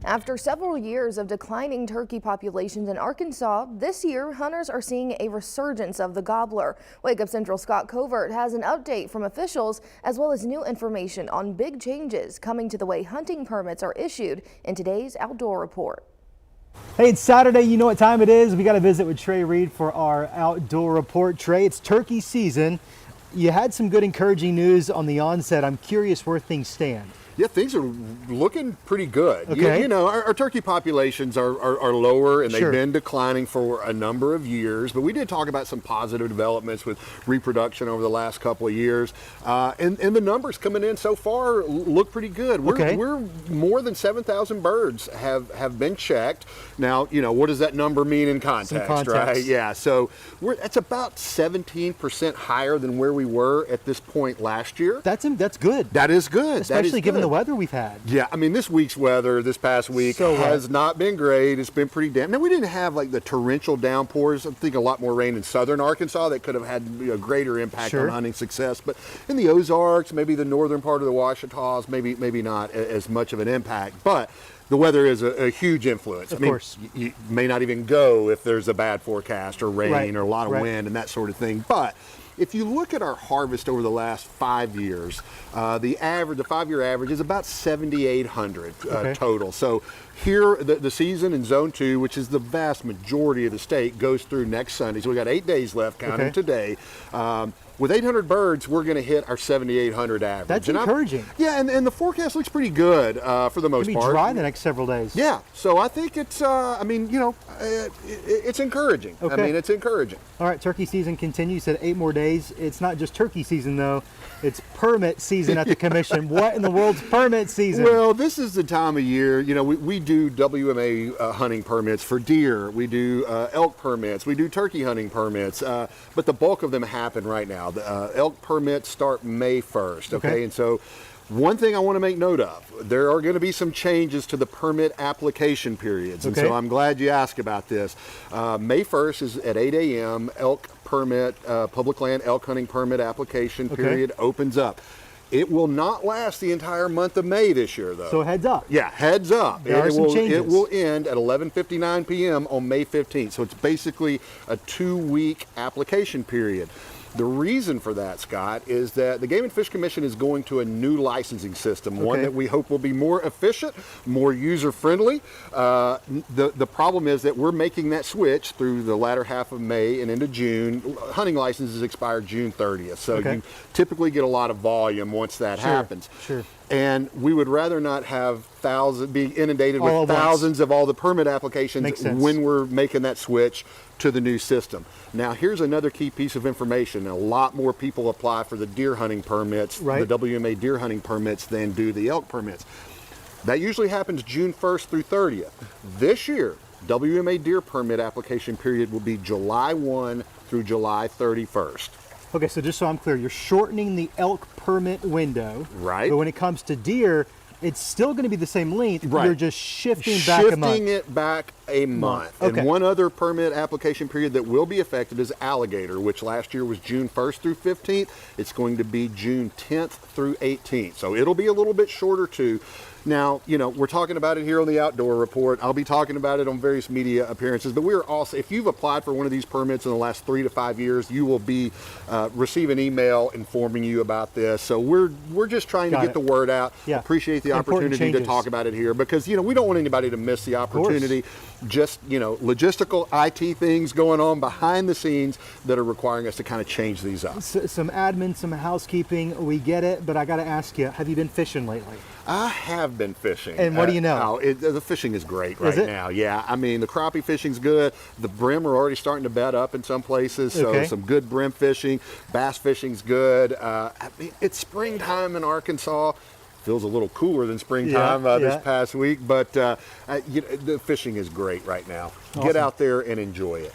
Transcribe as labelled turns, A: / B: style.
A: After several years of declining turkey populations in Arkansas, this year hunters are seeing a resurgence of the gobbler. Wake Up Central Skot Covert has an update from officials as well as new information on big changes coming to the way hunting permits are issued in today's Outdoor Report.
B: Hey, it's Saturday. You know what time it is. We got to visit with Trey Reid for our Outdoor Report. Trey, it's turkey season. You had some good encouraging news on the onset. I'm curious where things stand.
C: Yeah, things are looking pretty good.
B: Okay.
C: You know, our turkey populations are lower, and they've
B: Sure.
C: been declining for a number of years. But we did talk about some positive developments with reproduction over the last couple of years. And the numbers coming in so far look pretty good. We're more than 7,000 birds have been checked. Now, you know, what does that number mean in context, right? Yeah, so that's about 17% higher than where we were at this point last year.
B: That's good.
C: That is good.
B: Especially given the weather we've had.
C: Yeah, I mean, this week's weather this past week has not been great. It's been pretty damp. Now, we didn't have like the torrential downpours. I think a lot more rain in southern Arkansas that could have had a greater impact on hunting success. But in the Ozarks, maybe the northern part of the Ouachitas, maybe not as much of an impact. But the weather is a huge influence.
B: Of course.
C: You may not even go if there's a bad forecast or rain or a lot of wind and that sort of thing. But if you look at our harvest over the last 5 years, the 5-year average is about 7,800 total. So here, the season in Zone 2, which is the vast majority of the state, goes through next Sunday. So we got 8 days left, counting today. With 800 birds, we're going to hit our 7,800 average.
B: That's encouraging.
C: Yeah, and the forecast looks pretty good for the most part.
B: It'll be dry the next several days.
C: Yeah, so I think it's, I mean, you know, it's encouraging. I mean, it's encouraging.
B: All right, turkey season continues. You said 8 more days. It's not just turkey season, though. It's permit season at the commission. What in the world's permit season?
C: Well, this is the time of year, you know, we do WMA hunting permits for deer. We do elk permits. We do turkey hunting permits. But the bulk of them happen right now. The elk permits start May 1st, okay? And so one thing I want to make note of, there are going to be some changes to the permit application periods. And so I'm glad you asked about this. May 1st is at 8 a.m. elk permit, public land elk hunting permit application period opens up. It will not last the entire month of May this year, though.
B: So heads up.
C: Yeah, heads up.
B: There are some changes.
C: It will end at 11:59 p.m. on May 15th. So it's basically a 2-week application period. The reason for that, Scott, is that the Game and Fish Commission is going to a new licensing system, one that we hope will be more efficient, more user-friendly. The problem is that we're making that switch through the latter half of May and into June. Hunting licenses expire June 30th, so you typically get a lot of volume once that happens. And we would rather not have be inundated with thousands of all the permit applications when we're making that switch to the new system. Now, here's another key piece of information. A lot more people apply for the deer hunting permits, the WMA deer hunting permits, than do the elk permits. That usually happens June 1st through 30th. This year, WMA deer permit application period will be July 1 through July 31st.
B: Okay, so just so I'm clear, you're shortening the elk permit window.
C: Right.
B: But when it comes to deer, it's still going to be the same length. You're just shifting back a month.
C: Shifting it back a month. And one other permit application period that will be affected is alligator, which last year was June 1st through 15th. It's going to be June 10th through 18th. So it'll be a little bit shorter too. Now, you know, we're talking about it here on the Outdoor Report. I'll be talking about it on various media appearances, but we're also, if you've applied for one of these permits in the last 3 to 5 years, you will be receive an email informing you about this. So we're just trying to get the word out. Appreciate the opportunity to talk about it here because, you know, we don't want anybody to miss the opportunity. Just, you know, logistical IT things going on behind the scenes that are requiring us to kind of change these up.
B: Some admin, some housekeeping, we get it, but I got to ask you, have you been fishing lately?
C: I have been fishing.
B: And what do you know?
C: The fishing is great right now. Yeah, I mean, the crappie fishing's good. The brim are already starting to bed up in some places, so some good brim fishing. Bass fishing's good. I mean, it's springtime in Arkansas. Feels a little cooler than springtime this past week, but you know, the fishing is great right now. Get out there and enjoy it.